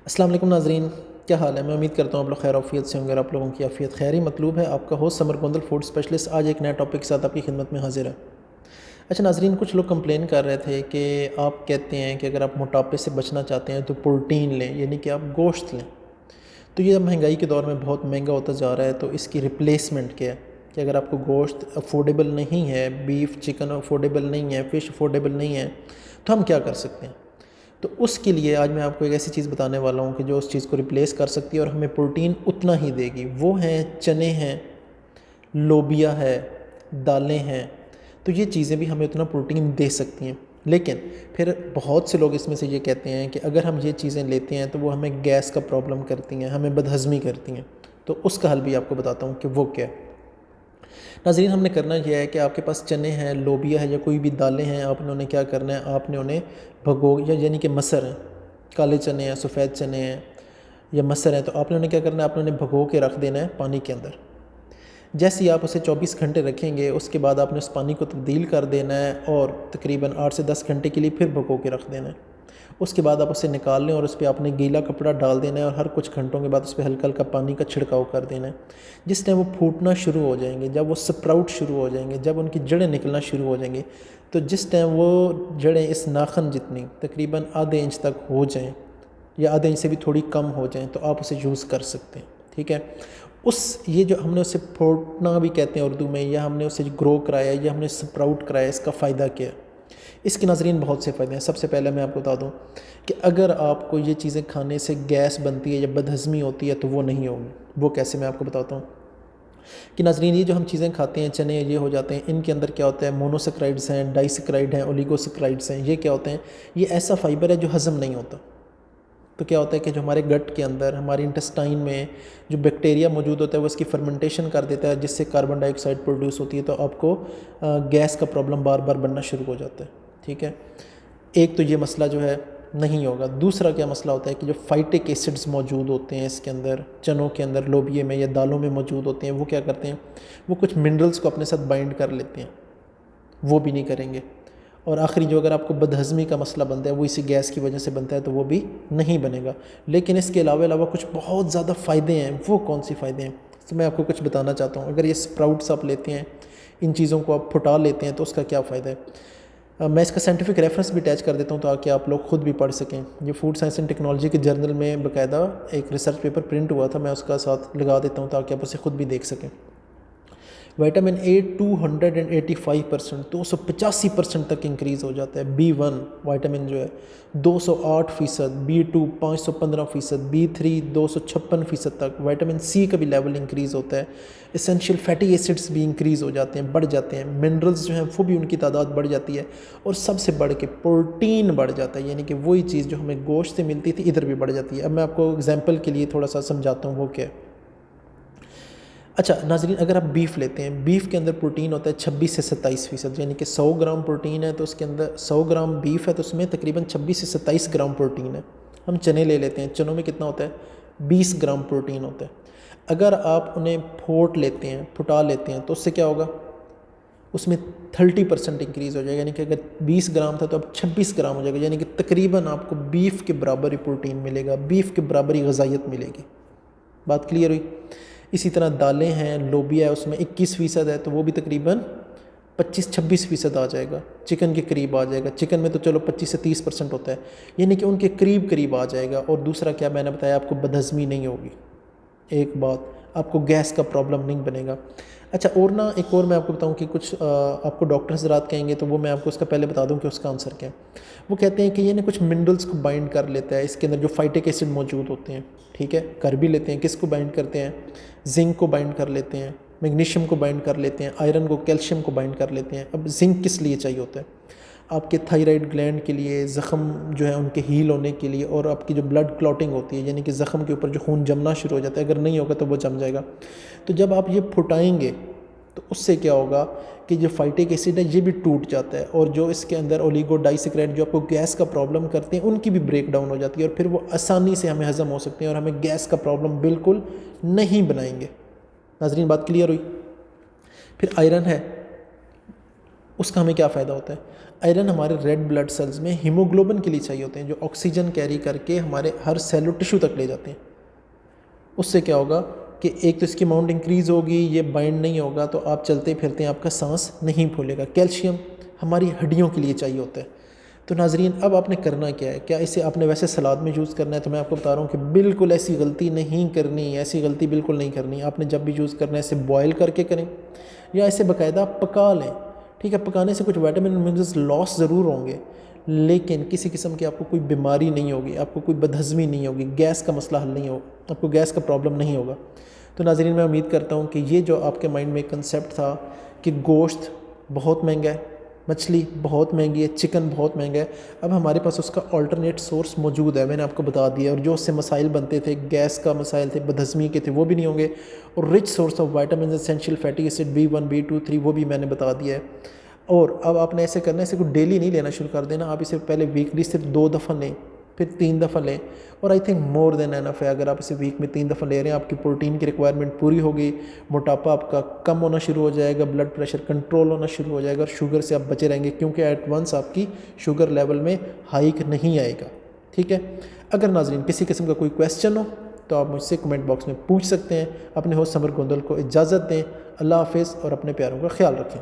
السلام علیکم ناظرین، کیا حال ہے؟ میں امید کرتا ہوں آپ لوگ خیر عافیت سے ہوں گے اور آپ لوگوں کی عافیت خیر ہی مطلوب ہے۔ آپ کا ہوسٹ سمر گوندل فوڈ اسپیشلسٹ آج ایک نئے ٹاپک کے ساتھ آپ کی خدمت میں حاضر ہے۔ اچھا ناظرین، کچھ لوگ کمپلین کر رہے تھے کہ آپ کہتے ہیں کہ اگر آپ موٹاپے سے بچنا چاہتے ہیں تو پروٹین لیں، یعنی کہ آپ گوشت لیں۔ تو یہ مہنگائی کے دور میں بہت مہنگا ہوتا جا رہا ہے، تو اس کی ریپلیسمنٹ کیا ہے کہ اگر آپ کو گوشت افورڈیبل نہیں ہے، بیف چکن افورڈیبل نہیں ہے، فش افورڈیبل نہیں ہے، تو ہم کیا کر سکتے ہیں؟ تو اس کے لیے آج میں آپ کو ایک ایسی چیز بتانے والا ہوں کہ جو اس چیز کو ریپلیس کر سکتی ہے اور ہمیں پروٹین اتنا ہی دے گی۔ وہ ہیں چنے ہیں، لوبیا ہے، دالیں ہیں۔ تو یہ چیزیں بھی ہمیں اتنا پروٹین دے سکتی ہیں، لیکن پھر بہت سے لوگ اس میں سے یہ کہتے ہیں کہ اگر ہم یہ چیزیں لیتے ہیں تو وہ ہمیں گیس کا پرابلم کرتی ہیں، ہمیں بدہضمی کرتی ہیں۔ تو اس کا حل بھی آپ کو بتاتا ہوں کہ وہ کیا ہے۔ ناظرین، ہم نے کرنا یہ ہے کہ آپ کے پاس چنے ہیں، لوبیا ہے یا کوئی بھی دالیں ہیں، آپ نے انہیں کیا کرنا ہے، آپ نے انہیں یعنی کہ مسر ہیں، کالے چنے ہیں، سفید چنے ہیں یا مسر ہیں، تو آپ نے انہیں کیا کرنا ہے، آپ نے انہیں بھگو کے رکھ دینا ہے پانی کے اندر۔ جیسے ہی آپ اسے 24 گھنٹے رکھیں گے، اس کے بعد آپ نے اس پانی کو تبدیل کر دینا ہے اور تقریباً 8 سے 10 گھنٹے کے لیے پھر بھگو کے رکھ دینا ہے۔ اس کے بعد آپ اسے نکال لیں اور اس پہ آپ نے گیلا کپڑا ڈال دینا ہے اور ہر کچھ گھنٹوں کے بعد اس پہ ہلکا ہلکا پانی کا چھڑکاؤ کر دینا ہے۔ جس ٹائم وہ پھوٹنا شروع ہو جائیں گے، جب وہ سپراؤٹ شروع ہو جائیں گے، جب ان کی جڑیں نکلنا شروع ہو جائیں گے، تو جس ٹائم وہ جڑیں اس ناخن جتنی تقریباً آدھے انچ تک ہو جائیں یا آدھے انچ سے بھی تھوڑی کم ہو جائیں، تو آپ اسے یوز کر سکتے ہیں، ٹھیک ہے۔ یہ جو ہم نے اسے پھوٹنا بھی کہتے ہیں اردو میں، یا ہم نے اسے گرو کرایا یا ہم نے سپراؤٹ کرایا، اس کا فائدہ کیا ہے؟ اس کے ناظرین بہت سے فائدے ہیں۔ سب سے پہلے میں آپ کو بتا دوں کہ اگر آپ کو یہ چیزیں کھانے سے گیس بنتی ہے یا بدہضمی ہوتی ہے تو وہ نہیں ہوگی۔ وہ کیسے، میں آپ کو بتاتا ہوں کہ ناظرین یہ جو ہم چیزیں کھاتے ہیں، چنے یہ ہو جاتے ہیں، ان کے اندر کیا ہوتا ہے، مونوسیکرائڈز ہیں، ڈائیسیکرائڈ ہیں، اولیگوسیکرائڈز ہیں۔ یہ کیا ہوتے ہیں؟ یہ ایسا فائبر ہے جو ہضم نہیں ہوتا۔ تو کیا ہوتا ہے کہ جو ہمارے گٹ کے اندر، ہماری انٹسٹائن میں جو بیکٹیریا موجود ہوتا ہے، وہ اس کی فرمنٹیشن کر دیتا ہے، جس سے کاربن ڈائی آکسائڈ پروڈیوس ہوتی ہے، تو آپ کو گیس کا پرابلم بار بار بننا شروع ہو جاتا ہے، ٹھیک ہے۔ ایک تو یہ مسئلہ جو ہے نہیں ہوگا۔ دوسرا کیا مسئلہ ہوتا ہے کہ جو فائٹک ایسڈز موجود ہوتے ہیں اس کے اندر، چنوں کے اندر، لوبیے میں یا دالوں میں موجود ہوتے ہیں، وہ کیا کرتے ہیں، وہ کچھ منرلز کو اپنے ساتھ بائنڈ کر لیتے ہیں، وہ بھی نہیں کریں گے۔ اور آخری جو اگر آپ کو بدہضمی کا مسئلہ بنتا ہے، وہ اسی گیس کی وجہ سے بنتا ہے، تو وہ بھی نہیں بنے گا۔ لیکن اس کے علاوہ کچھ بہت زیادہ فائدے ہیں۔ وہ کون سی فائدے ہیں؟ تو میں آپ کو کچھ بتانا چاہتا ہوں۔ اگر یہ سپراؤٹس آپ لیتے ہیں، ان چیزوں کو آپ پھٹا لیتے ہیں، تو اس کا کیا فائدہ ہے؟ میں اس کا سائنٹیفک ریفرنس بھی اٹیچ کر دیتا ہوں تاکہ آپ لوگ خود بھی پڑھ سکیں۔ یہ فوڈ سائنس اینڈ ٹیکنالوجی کے جرنل میں باقاعدہ ایک ریسرچ پیپر پرنٹ ہوا تھا، میں اس کا ساتھ لگا دیتا ہوں تاکہ آپ اسے خود بھی دیکھ سکیں۔ وائٹامن اے 285%، 285% تک انکریز ہو جاتا ہے۔ B1 وائٹامن جو ہے 208%، B2 515%، B3 256% تک۔ وائٹامن سی کا بھی لیول انکریز ہوتا ہے۔ اسینشیل فیٹی ایسڈز بھی انکریز ہو جاتے ہیں، بڑھ جاتے ہیں۔ منرلز جو ہیں وہ بھی ان کی تعداد بڑھ جاتی ہے، اور سب سے بڑھ کے پروٹین بڑھ جاتا ہے، یعنی کہ وہی چیز جو ہمیں گوشت سے ملتی تھی ادھر بھی بڑھ جاتی ہے۔ اب میں آپ کو اگزامپل کے لیے تھوڑا سا سمجھاتا ہوں وہ کیا ہے۔ اچھا ناظرین، اگر آپ بیف لیتے ہیں، بیف کے اندر پروٹین ہوتا ہے 26 سے 27%، یعنی کہ 100 گرام پروٹین ہے تو اس کے اندر 100 گرام بیف ہے تو اس میں تقریباً 26 سے 27 گرام پروٹین ہے۔ ہم چنے لے لیتے ہیں، چنوں میں کتنا ہوتا ہے؟ 20 گرام پروٹین ہوتا ہے۔ اگر آپ انہیں پھوٹ لیتے ہیں، پھٹا لیتے ہیں، تو اس سے کیا ہوگا؟ اس میں 30% انکریز ہو جائے گا، یعنی کہ اگر 20 گرام تھا تو اب 26 گرام ہو جائے گا، یعنی کہ تقریباً آپ کو بیف کے برابر ہی پروٹین ملے گا، بیف کے برابر ہی غذائیت ملے گی۔ بات کلیئر ہوئی؟ اسی طرح دالیں ہیں، لوبیا ہے، اس میں 21% ہے تو وہ بھی تقریباً 25-26% آ جائے گا، چکن کے قریب آ جائے گا۔ چکن میں تو چلو 25 سے 30% ہوتا ہے، یعنی کہ ان کے قریب آ جائے گا۔ اور دوسرا کیا میں نے بتایا آپ کو، بدہضمی نہیں ہوگی۔ ایک بات، آپ کو گیس کا پرابلم نہیں بنے گا۔ اچھا، ایک اور میں آپ کو بتاؤں کہ کچھ آپ کو ڈاکٹر حضرات کہیں گے، تو وہ میں آپ کو اس کا پہلے بتا دوں کہ اس کا آنسر کیا ہے۔ وہ کہتے ہیں کہ یہ کچھ منرلز کو بائنڈ کر لیتا ہے، اس کے اندر جو فائٹک ایسڈ موجود ہوتے ہیں، ٹھیک ہے، کر بھی لیتے ہیں۔ کس کو بائنڈ کرتے ہیں؟ زنک کو بائنڈ کر لیتے ہیں، میگنیشیم کو بائنڈ کر لیتے ہیں، آئرن کو، کیلشیم کو بائنڈ کر لیتے ہیں۔ اب زنک کس لیے چاہیے ہوتا ہے؟ آپ کے تھائرائڈ گلینڈ کے لیے، زخم جو ہے ان کے ہیل ہونے کے لیے، اور آپ کی جو بلڈ کلاٹنگ ہوتی ہے، یعنی کہ زخم کے اوپر جو خون جمنا شروع ہو جاتا ہے، اگر نہیں ہوگا تو وہ جم جائے گا۔ تو جب آپ یہ پھٹائیں گے تو اس سے کیا ہوگا کہ جو فائٹک ایسڈ ہے یہ بھی ٹوٹ جاتا ہے، اور جو اس کے اندر اولیگو ڈائیسیکرائڈ جو آپ کو گیس کا پرابلم کرتے ہیں، ان کی بھی بریک ڈاؤن ہو جاتی ہے، اور پھر وہ آسانی سے ہمیں ہضم ہو سکتے ہیں اور ہمیں گیس کا پرابلم بالکل نہیں بنائیں گے۔ ناظرین بات کلیئر ہوئی؟ پھر آئرن ہے، اس کا ہمیں کیا فائدہ ہوتا ہے؟ آئرن ہمارے ریڈ بلڈ سیلز میں ہیموگلوبن کے لیے چاہیے ہوتے ہیں، جو آکسیجن کیری کر کے ہمارے ہر سیل و ٹیشو تک لے جاتے ہیں۔ اس سے کیا ہوگا کہ ایک تو اس کی اماؤنٹ انکریز ہوگی، یہ بائنڈ نہیں ہوگا تو آپ چلتے پھرتے ہیں آپ کا سانس نہیں پھولے گا۔ کیلشیم ہماری ہڈیوں کے لیے چاہیے ہوتا ہے۔ تو ناظرین اب آپ نے کرنا کیا ہے، کیا اسے آپ نے ویسے سلاد میں یوز کرنا ہے؟ تو میں آپ کو بتا رہا ہوں کہ بالکل ایسی غلطی نہیں کرنی، ایسی غلطی بالکل نہیں کرنی۔ آپ نے جب بھی یوز کرنا ہے اسے بوائل کر کے کریں یا اسے باقاعدہ پکا لیں، ٹھیک ہے؟ پکانے سے کچھ وائٹامن منرلز لاس ضرور ہوں گے، لیکن کسی قسم کی آپ کو کوئی بیماری نہیں ہوگی، آپ کو کوئی بدہضمی نہیں ہوگی، گیس کا مسئلہ حل نہیں ہوگا، آپ کو گیس کا پرابلم نہیں ہوگا۔ تو ناظرین میں امید کرتا ہوں کہ یہ جو آپ کے مائنڈ میں کنسیپٹ تھا کہ گوشت بہت مہنگا ہے، مچھلی بہت مہنگی ہے، چکن بہت مہنگا ہے، اب ہمارے پاس اس کا آلٹرنیٹ سورس موجود ہے، میں نے آپ کو بتا دیا، اور جو اس سے مسائل بنتے تھے، گیس کا مسائل تھے، بدہضمی کے تھے، وہ بھی نہیں ہوں گے، اور rich source of vitamins essential fatty acid B1 B2 3 وہ بھی میں نے بتا دیا ہے۔ اور اب آپ نے ایسے کرنا ہے، اسے کو ڈیلی نہیں لینا شروع کر دینا، آپ اسے پہلے ویکلی صرف 2 دفعہ لیں، پھر 3 دفعہ لیں، اور I think more then enough ہے اگر آپ اسے ویک میں 3 دفعہ لے رہے ہیں، آپ کی پروٹین کی ریکوائرمنٹ پوری ہوگی، موٹاپا آپ کا کم ہونا شروع ہو جائے گا، بلڈ پریشر کنٹرول ہونا شروع ہو جائے گا، اور شوگر سے آپ بچے رہیں گے، کیونکہ ایٹ ونس آپ کی شوگر لیول میں ہائیک نہیں آئے گا، ٹھیک ہے؟ اگر ناظرین کسی قسم کا کوئی کویسچن ہو تو آپ مجھ سے کمنٹ باکس میں پوچھ سکتے ہیں۔ اپنے ہوسٹ سمر گوندل کو اجازت دیں۔ اللہ حافظ، اور اپنے پیاروں کا خیال رکھیں۔